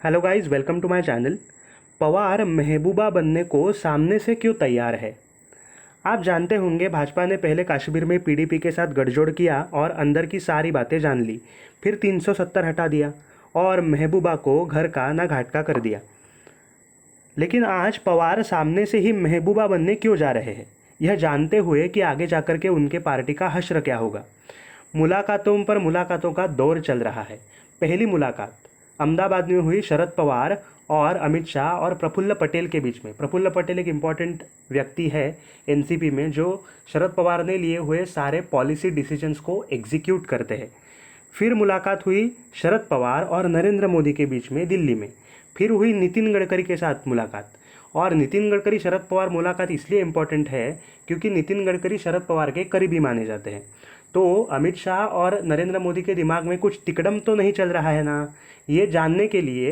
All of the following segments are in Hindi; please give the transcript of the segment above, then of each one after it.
Hello guys, welcome to my channel. पवार महबूबा बनने को सामने से क्यों तैयार है? आप जानते होंगे भाजपा ने पहले कश्मीर में पीडीपी के साथ गठजोड़ किया और अंदर की सारी बातें जान ली। फिर 370 हटा दिया और महबूबा को घर का ना घाट का कर दिया। लेकिन आज पवार सामने से ही महबूबा बनने क्यों जा रहे हैं, यह जानते हुए कि आगे जाकर के उनके पार्टी का हश्र क्या होगा। मुलाकातों पर मुलाकातों का दौर चल रहा है। पहली मुलाकात अहमदाबाद में हुई शरद पवार और अमित शाह और प्रफुल्ल पटेल के बीच में। प्रफुल्ल पटेल एक इम्पॉर्टेंट व्यक्ति है एनसीपी में, जो शरद पवार ने लिए हुए सारे पॉलिसी डिसीजंस को एग्जीक्यूट करते हैं। फिर मुलाकात हुई शरद पवार और नरेंद्र मोदी के बीच में दिल्ली में। फिर हुई नितिन गडकरी के साथ मुलाकात। और नितिन गडकरी शरद पवार मुलाकात इसलिए इम्पॉर्टेंट है क्योंकि नितिन गडकरी शरद पवार के करीबी माने जाते हैं। तो अमित शाह और नरेंद्र मोदी के दिमाग में कुछ तिकड़म तो नहीं चल रहा है ना, ये जानने के लिए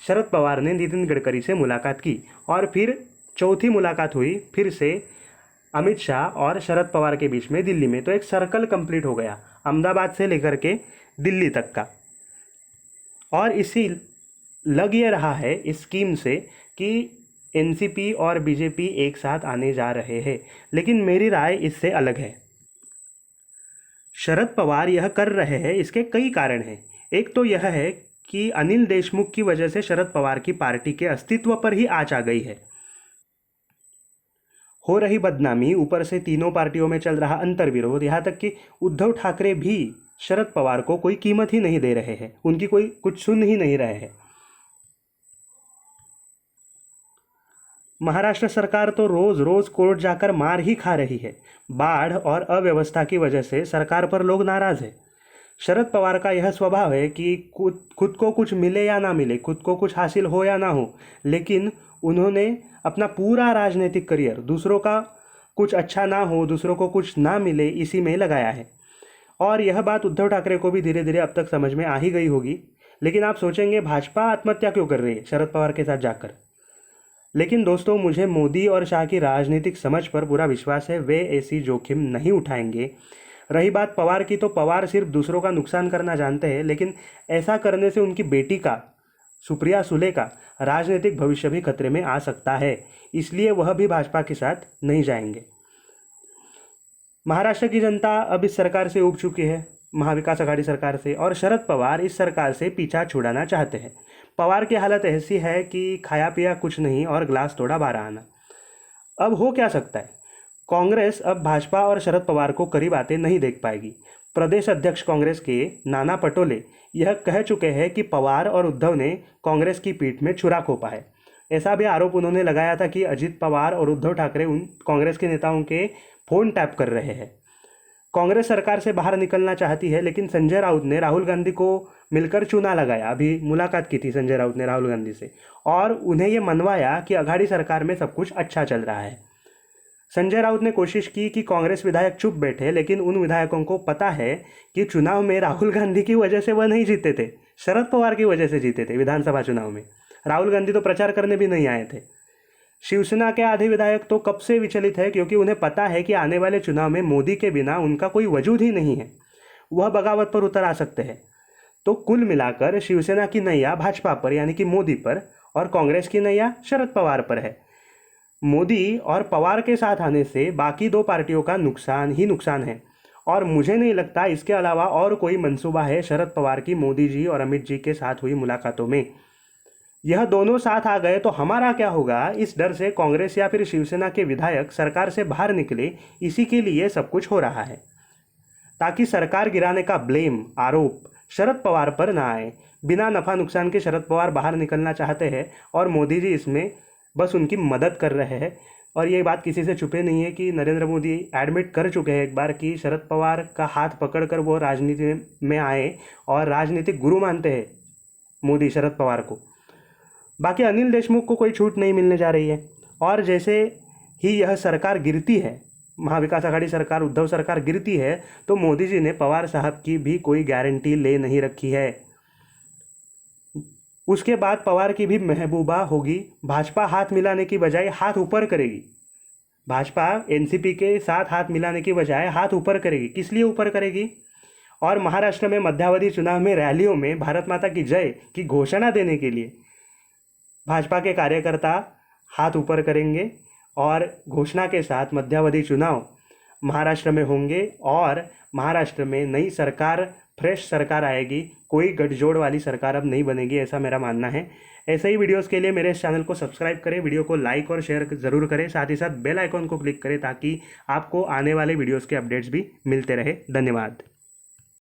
शरद पवार ने नितिन गडकरी से मुलाकात की। और फिर चौथी मुलाकात हुई फिर से अमित शाह और शरद पवार के बीच में दिल्ली में। तो एक सर्कल कंप्लीट हो गया अहमदाबाद से लेकर के दिल्ली तक का। और इसी लग ये रहा है इस स्कीम से कि एनसीपी और बीजेपी एक साथ आने जा रहे हैं। लेकिन मेरी राय इससे अलग है। शरद पवार यह कर रहे हैं, इसके कई कारण हैं। एक तो यह है कि अनिल देशमुख की वजह से शरद पवार की पार्टी के अस्तित्व पर ही आंच आ गई है। हो रही बदनामी, ऊपर से तीनों पार्टियों में चल रहा अंतर्विरोध, यहाँ तक कि उद्धव ठाकरे भी शरद पवार को कोई कीमत ही नहीं दे रहे हैं, उनकी कोई कुछ सुन ही नहीं रहे हैं। महाराष्ट्र सरकार तो रोज रोज कोर्ट जाकर मार ही खा रही है। बाढ़ और अव्यवस्था की वजह से सरकार पर लोग नाराज है। शरद पवार का यह स्वभाव है कि खुद को कुछ मिले या ना मिले, खुद को कुछ हासिल हो या ना हो, लेकिन उन्होंने अपना पूरा राजनीतिक करियर दूसरों का कुछ अच्छा ना हो, दूसरों को कुछ ना मिले, इसी में लगाया है। और यह बात उद्धव ठाकरे को भी धीरे धीरे अब तक समझ में आ ही गई होगी। लेकिन आप सोचेंगे भाजपा आत्महत्या क्यों कर रही है शरद पवार के साथ जाकर। लेकिन दोस्तों, मुझे मोदी और शाह की राजनीतिक समझ पर पूरा विश्वास है, वे ऐसी जोखिम नहीं उठाएंगे। रही बात पवार की, तो पवार सिर्फ दूसरों का नुकसान करना जानते हैं, लेकिन ऐसा करने से उनकी बेटी का, सुप्रिया सुले का राजनीतिक भविष्य भी खतरे में आ सकता है। इसलिए वह भी भाजपा के साथ नहीं जाएंगे। महाराष्ट्र की जनता अब इस सरकार से ऊब चुकी है, महाविकास आघाड़ी सरकार से, और शरद पवार इस सरकार से पीछा छुड़ाना चाहते हैं। पवार की हालत ऐसी है कि खाया पिया कुछ नहीं और ग्लास तोड़ा 12 आना। अब हो क्या सकता है? कांग्रेस अब भाजपा और शरद पवार को करीब आते नहीं देख पाएगी। प्रदेश अध्यक्ष कांग्रेस के नाना पटोले यह कह चुके हैं कि पवार और उद्धव ने कांग्रेस की पीठ में छुरा घोंपा है। ऐसा भी आरोप उन्होंने लगाया था कि अजित पवार और उद्धव ठाकरे उन कांग्रेस के नेताओं के फोन टैप कर रहे हैं। कांग्रेस सरकार से बाहर निकलना चाहती है, लेकिन संजय राउत ने राहुल गांधी को मिलकर चुना लगाया। अभी मुलाकात की थी संजय राउत ने राहुल गांधी से, और उन्हें ये मनवाया कि अघाड़ी सरकार में सब कुछ अच्छा चल रहा है। संजय राउत ने कोशिश की कि कांग्रेस विधायक चुप बैठे, लेकिन उन विधायकों को पता है कि चुनाव में राहुल गांधी की वजह से वह नहीं जीते थे, शरद पवार की वजह से जीते थे। विधानसभा चुनाव में राहुल गांधी तो प्रचार करने भी नहीं आए थे। शिवसेना के आधे विधायक तो कब से विचलित है, क्योंकि उन्हें पता है कि आने वाले चुनाव में मोदी के बिना उनका कोई वजूद ही नहीं है, वह बगावत पर उतर आ सकते हैं। तो कुल मिलाकर शिवसेना की नैया भाजपा पर यानी कि मोदी पर, और कांग्रेस की नैया शरद पवार पर है। मोदी और पवार के साथ आने से बाकी दो पार्टियों का नुकसान ही नुकसान है, और मुझे नहीं लगता इसके अलावा और कोई मंसूबा है शरद पवार की मोदी जी और अमित जी के साथ हुई मुलाकातों में। यह दोनों साथ आ गए तो हमारा क्या होगा, इस डर से कांग्रेस या फिर शिवसेना के विधायक सरकार से बाहर निकले, इसी के लिए सब कुछ हो रहा है, ताकि सरकार गिराने का ब्लेम, आरोप शरद पवार पर ना आए। बिना नफा नुकसान के शरद पवार बाहर निकलना चाहते हैं और मोदी जी इसमें बस उनकी मदद कर रहे हैं। और ये बात किसी से छुपे नहीं है कि नरेंद्र मोदी एडमिट कर चुके हैं एक बार कि शरद पवार का हाथ पकड़कर वो राजनीति में आए, और राजनीतिक गुरु मानते हैं मोदी शरद पवार को। बाकी अनिल देशमुख को कोई छूट नहीं मिलने जा रही है। और जैसे ही यह सरकार गिरती है, महाविकास आघाड़ी सरकार, उद्धव सरकार गिरती है, तो मोदी जी ने पवार साहब की भी कोई गारंटी ले नहीं रखी है। उसके बाद पवार की भी महबूबा होगी। भाजपा हाथ मिलाने की बजाय हाथ ऊपर करेगी। भाजपा एनसीपी के साथ हाथ मिलाने की बजाय हाथ ऊपर करेगी। किस लिए ऊपर करेगी? और महाराष्ट्र में मध्यावधि चुनाव में रैलियों में भारत माता की जय की घोषणा देने के लिए भाजपा के कार्यकर्ता हाथ ऊपर करेंगे और घोषणा के साथ मध्यावधि चुनाव महाराष्ट्र में होंगे और महाराष्ट्र में नई सरकार, फ्रेश सरकार आएगी। कोई गठजोड़ वाली सरकार अब नहीं बनेगी, ऐसा मेरा मानना है। ऐसे ही वीडियोस के लिए मेरे इस चैनल को सब्सक्राइब करें, वीडियो को लाइक और शेयर ज़रूर करें, साथ ही साथ बेल आइकॉन को क्लिक करें ताकि आपको आने वाले वीडियोस के अपडेट्स भी मिलते रहे। धन्यवाद।